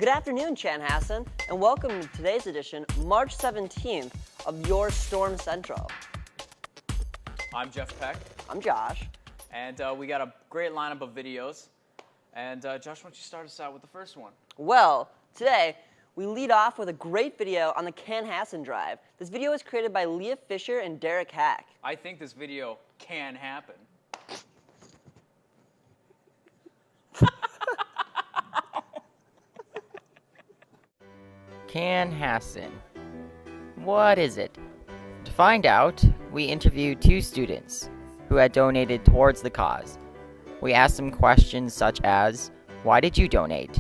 Good afternoon, Chanhassen, and welcome to today's edition, March 17th, of your Storm Central. I'm Jeff Peck. I'm Josh. And we got a great lineup of videos. And Josh, why don't you start us out with the first one? Well, today, we lead off with a great video on the Chanhassen Drive. This video was created by Leah Fisher and Derek Hack. I think this video can happen. Chanhassen. What is it? To find out, we interviewed two students who had donated towards the cause. We asked them questions such as, why did you donate?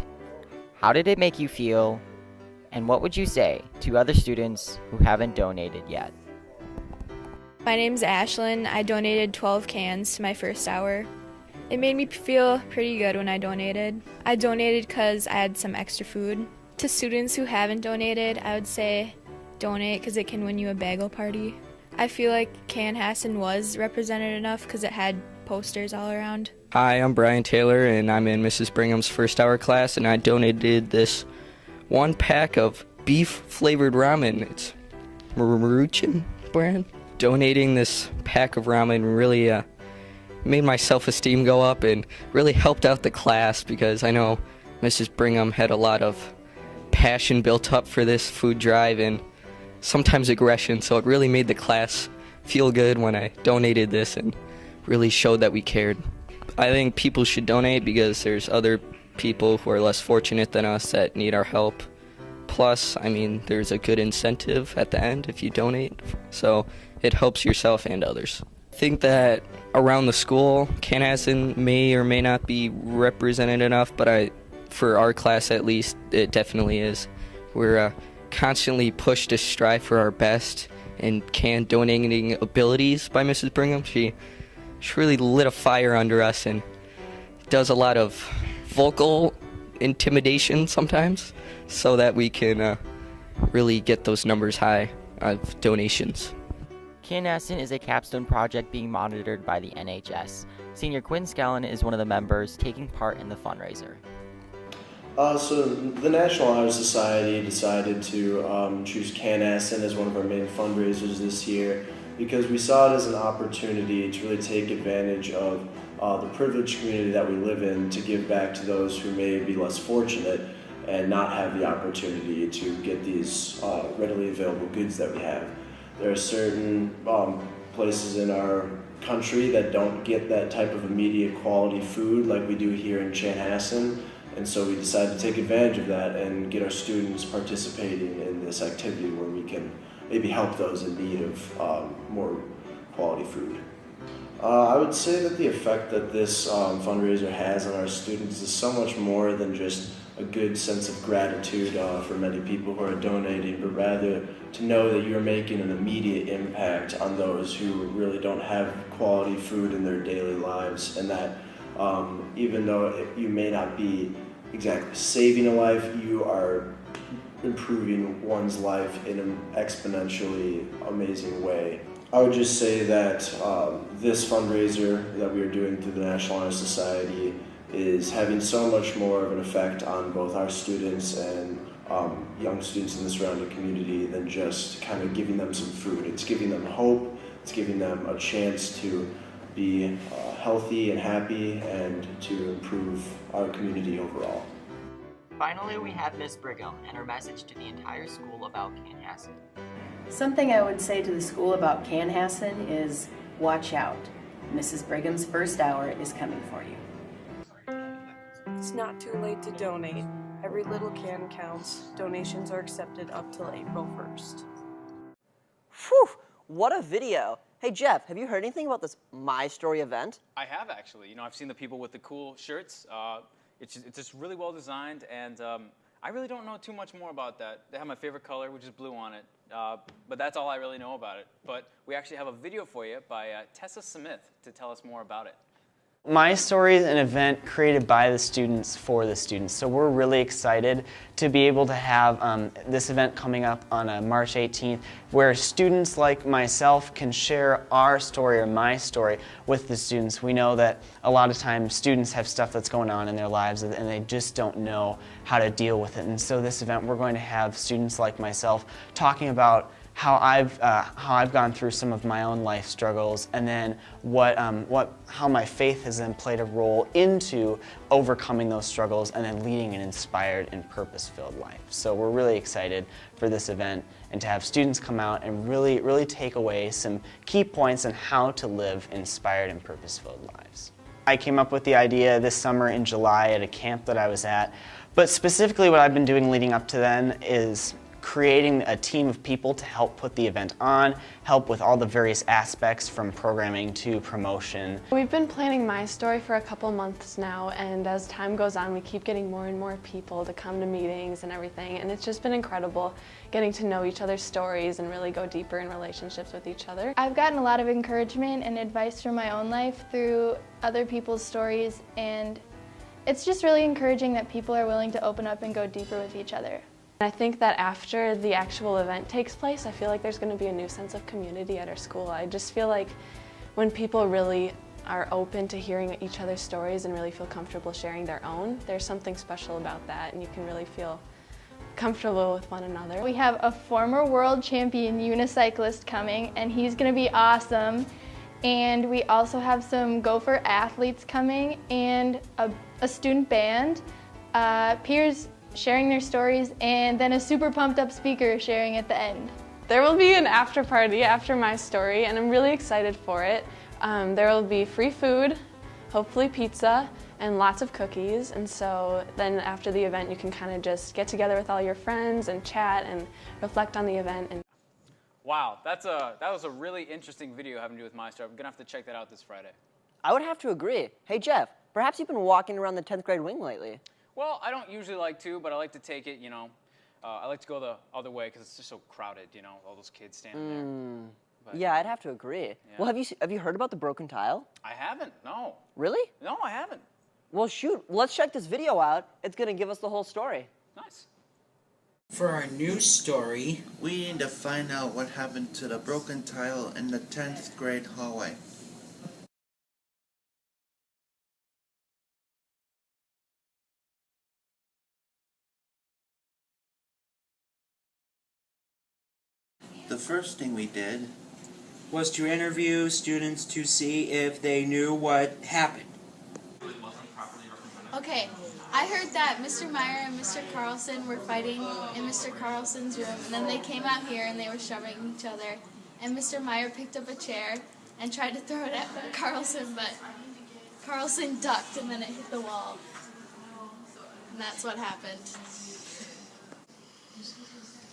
How did it make you feel? And what would you say to other students who haven't donated yet? My name's Ashlyn. I donated 12 cans to my first hour. It made me feel pretty good when I donated. I donated because I had some extra food. To students who haven't donated, I would say donate because it can win you a bagel party. I feel like Chanhassen was represented enough because it had posters all around. Hi, I'm Brian Taylor, and I'm in Mrs. Bringham's first hour class, and I donated this one pack of beef-flavored ramen. It's Maruchan brand. Donating this pack of ramen really made my self-esteem go up and really helped out the class because I know Mrs. Brigham had a lot of passion built up for this food drive and sometimes aggression, so it really made the class feel good when I donated this and really showed that we cared. I think people should donate because there's other people who are less fortunate than us that need our help. Plus, I mean, there's a good incentive at the end if you donate, so it helps yourself and others. I think that around the school, Chanhassen may or may not be represented enough, but for our class at least, it definitely is. We're constantly pushed to strive for our best, and donating abilities by Mrs. Brigham. She really lit a fire under us and does a lot of vocal intimidation sometimes so that we can really get those numbers high of donations. Chanhassen is a capstone project being monitored by the NHS. Senior Quinn Scallon is one of the members taking part in the fundraiser. So the National Honor Society decided to choose Chanhassen as one of our main fundraisers this year because we saw it as an opportunity to really take advantage of the privileged community that we live in to give back to those who may be less fortunate and not have the opportunity to get these readily available goods that we have. There are certain places in our country that don't get that type of immediate quality food like we do here in Chanhassen. And so we decided to take advantage of that and get our students participating in this activity where we can maybe help those in need of more quality food. I would say that the effect that this fundraiser has on our students is so much more than just a good sense of gratitude for many people who are donating, but rather to know that you're making an immediate impact on those who really don't have quality food in their daily lives, and that even though you may not be exactly saving a life, you are improving one's life in an exponentially amazing way. I would just say that this fundraiser that we are doing through the National Honor Society is having so much more of an effect on both our students and young students in the surrounding community than just kind of giving them some food. It's giving them hope, it's giving them a chance to be healthy and happy and to improve our community overall. Finally, we have Miss Brigham and her message to the entire school about Chanhassen. Something I would say to the school about Chanhassen is watch out. Mrs. Brigham's first hour is coming for you. It's not too late to donate. Every little can counts. Donations are accepted up till April 1st. Whew, what a video. Hey Jeff, have you heard anything about this My Story event? I have actually. You know, I've seen the people with the cool shirts. It's just really well designed, and I really don't know too much more about that. They have my favorite color, which is blue on it, but that's all I really know about it. But we actually have a video for you by Tessa Smith to tell us more about it. My Story is an event created by the students for the students, so we're really excited to be able to have this event coming up on March 18th, where students like myself can share our story or my story with the students. We know that a lot of times students have stuff that's going on in their lives and they just don't know how to deal with it. And so this event, we're going to have students like myself talking about how I've gone through some of my own life struggles, and then how my faith has then played a role into overcoming those struggles and then leading an inspired and purpose-filled life. So we're really excited for this event and to have students come out and really take away some key points on how to live inspired and purpose-filled lives. I came up with the idea this summer in July at a camp that I was at, but specifically what I've been doing leading up to then is creating a team of people to help put the event on, help with all the various aspects from programming to promotion. We've been planning My Story for a couple months now, and as time goes on we keep getting more and more people to come to meetings and everything, and it's just been incredible getting to know each other's stories and really go deeper in relationships with each other. I've gotten a lot of encouragement and advice from my own life through other people's stories, and it's just really encouraging that people are willing to open up and go deeper with each other. I think that after the actual event takes place, I feel like there's going to be a new sense of community at our school. I just feel like when people really are open to hearing each other's stories and really feel comfortable sharing their own, there's something special about that, and you can really feel comfortable with one another. We have a former world champion unicyclist coming, and he's going to be awesome. And we also have some Gopher athletes coming and a student band, peers sharing their stories, and then a super pumped up speaker sharing at the end. There will be an after party after My Story, and I'm really excited for it. There will be free food, hopefully pizza, and lots of cookies, and so then after the event you can kind of just get together with all your friends and chat and reflect on the event. Wow, that was a really interesting video having to do with My Story. I'm gonna have to check that out this Friday. I would have to agree. Hey Jeff, perhaps you've been walking around the 10th grade wing lately. Well, I don't usually like to, but I like to take it, I like to go the other way because it's just so crowded, all those kids standing there. But, yeah, I'd have to agree. Yeah. Well, have you heard about the broken tile? I haven't, no. Really? No, I haven't. Well, shoot, let's check this video out. It's gonna give us the whole story. Nice. For our news story, we need to find out what happened to the broken tile in the 10th grade hallway. The first thing we did was to interview students to see if they knew what happened. Okay, I heard that Mr. Meyer and Mr. Carlson were fighting in Mr. Carlson's room, and then they came out here and they were shoving each other, and Mr. Meyer picked up a chair and tried to throw it at Carlson, but Carlson ducked and then it hit the wall. And that's what happened.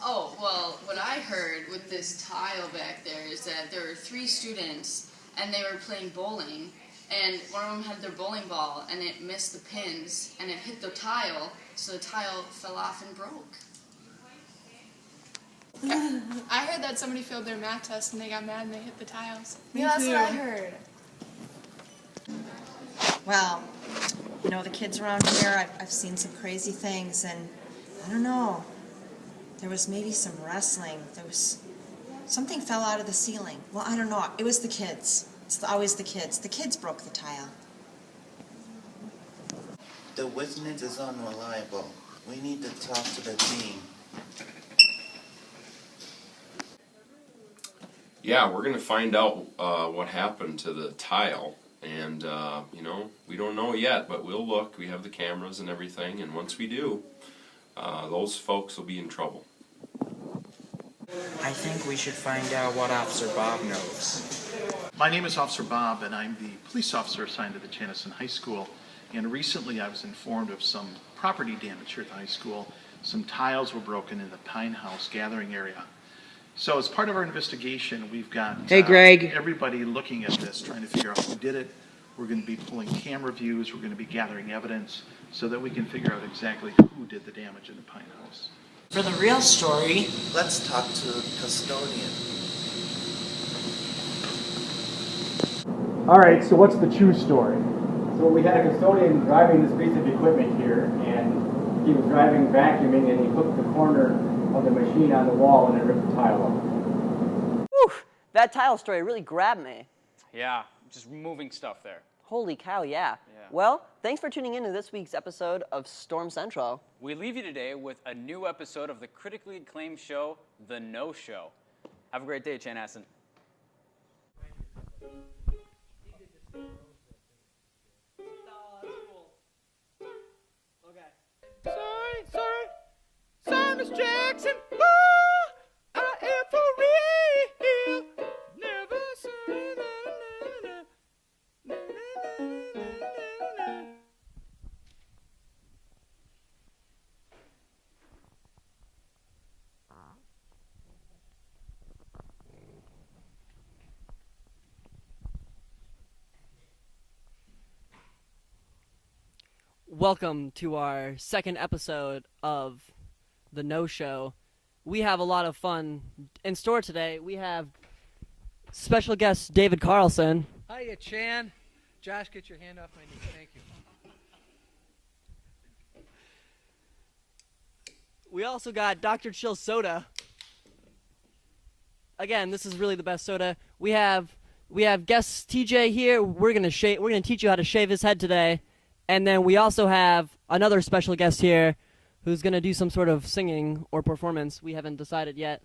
Oh, well, what I heard with this tile back there is that there were 3 students and they were playing bowling, and one of them had their bowling ball and it missed the pins and it hit the tile, so the tile fell off and broke. I heard that somebody failed their math test and they got mad and they hit the tiles. Yeah, that's what I heard. Well, the kids around here, I've seen some crazy things, and I don't know. There was maybe some wrestling. Something fell out of the ceiling. Well, I don't know. It was the kids. It's always the kids. The kids broke the tile. The witness is unreliable. We need to talk to the team. Yeah, we're going to find out what happened to the tile. And, we don't know yet, but we'll look. We have the cameras and everything. And once we do, those folks will be in trouble. I think we should find out what Officer Bob knows. My name is Officer Bob, and I'm the police officer assigned to the Janison High School. And recently I was informed of some property damage here at the high school. Some tiles were broken in the Pine House gathering area. So as part of our investigation, we've got everybody looking at this, trying to figure out who did it. We're going to be pulling camera views. We're going to be gathering evidence so that we can figure out exactly who did the damage in the Pine House. For the real story, let's talk to the custodian. All right, so what's the true story? So we had a custodian driving this piece of equipment here, and he was driving vacuuming, and he hooked the corner of the machine on the wall, and it ripped the tile off. Whew, that tile story really grabbed me. Yeah, just moving stuff there. Holy cow, yeah. Well, thanks for tuning in to this week's episode of Storm Central. We leave you today with a new episode of the critically acclaimed show, The No Show. Have a great day, Chanhassen. Sorry, Miss Jackson. Oh, I am for real. Never say Welcome to our second episode of The No Show. We have a lot of fun in store today. We have special guest David Carlson. Hiya, Chan. Josh, get your hand off my knee. Thank you. We also got Dr. Chill Soda. Again, this is really the best soda. We have guest TJ here. We're gonna teach you how to shave his head today. And then we also have another special guest here who's going to do some sort of singing or performance. We haven't decided yet.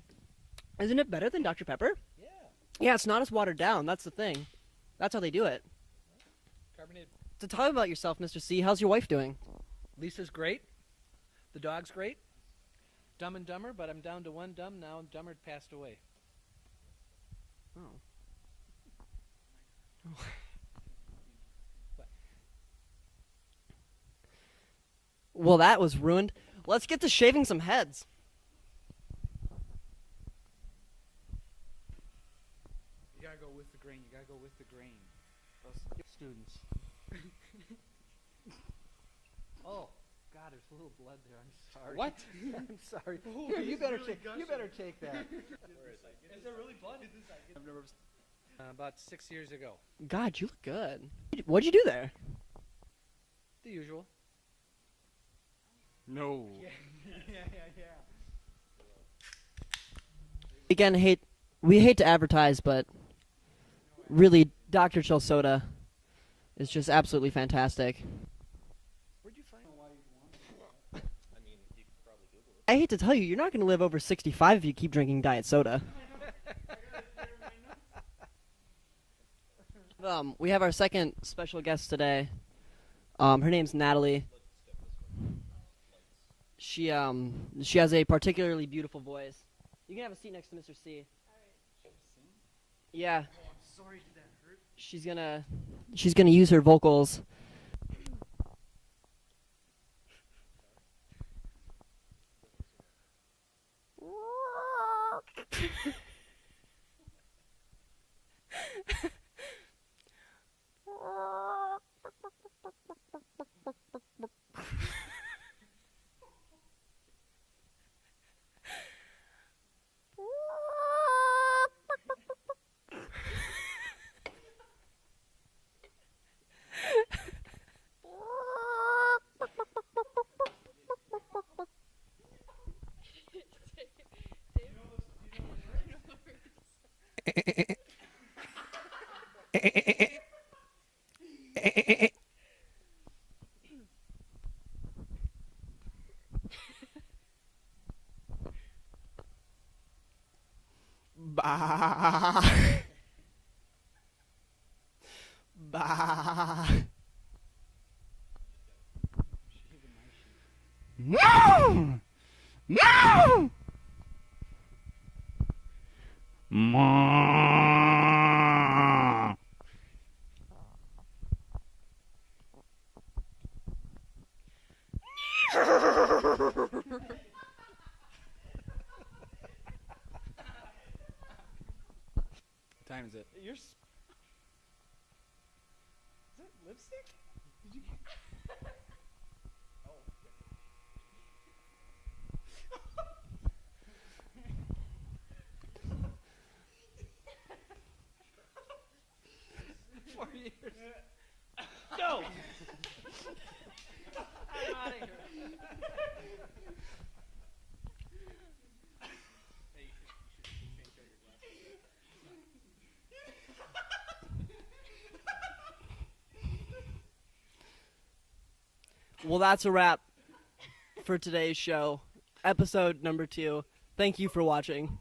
Isn't it better than Dr. Pepper? Yeah. Yeah, it's not as watered down. That's the thing. That's how they do it. Carbonated. So tell me about yourself, Mr. C. How's your wife doing? Lisa's great. The dog's great. Dumb and Dumber, but I'm down to one dumb now. Dumber passed away. Oh. Well, that was ruined. Let's get to shaving some heads. You gotta go with the grain. You gotta go with the grain. Those students. Oh, God, there's a little blood there. I'm sorry. What? I'm sorry. Oh, Here, you he's better really take. You gushing. better take that. Where is it? Is there really blood? I've never. About 6 years ago. God, you look good. What'd you do there? The usual. No. Yeah. Again, we hate to advertise, but really, Dr. Chill Soda is just absolutely fantastic. Where'd you find? I hate to tell you, you're not going to live over 65 if you keep drinking diet soda. We have our second special guest today. Her name's Natalie. She has a particularly beautiful voice. You can have a seat next to Mr. C. Yeah. Oh, I'm sorry, did that hurt? She's gonna use her vocals. Bah. Bah. No! No! Time is it? Is that lipstick? Did you? Oh. 4 years. Go! I'm out of here. Well, that's a wrap for today's show, episode number 2. Thank you for watching.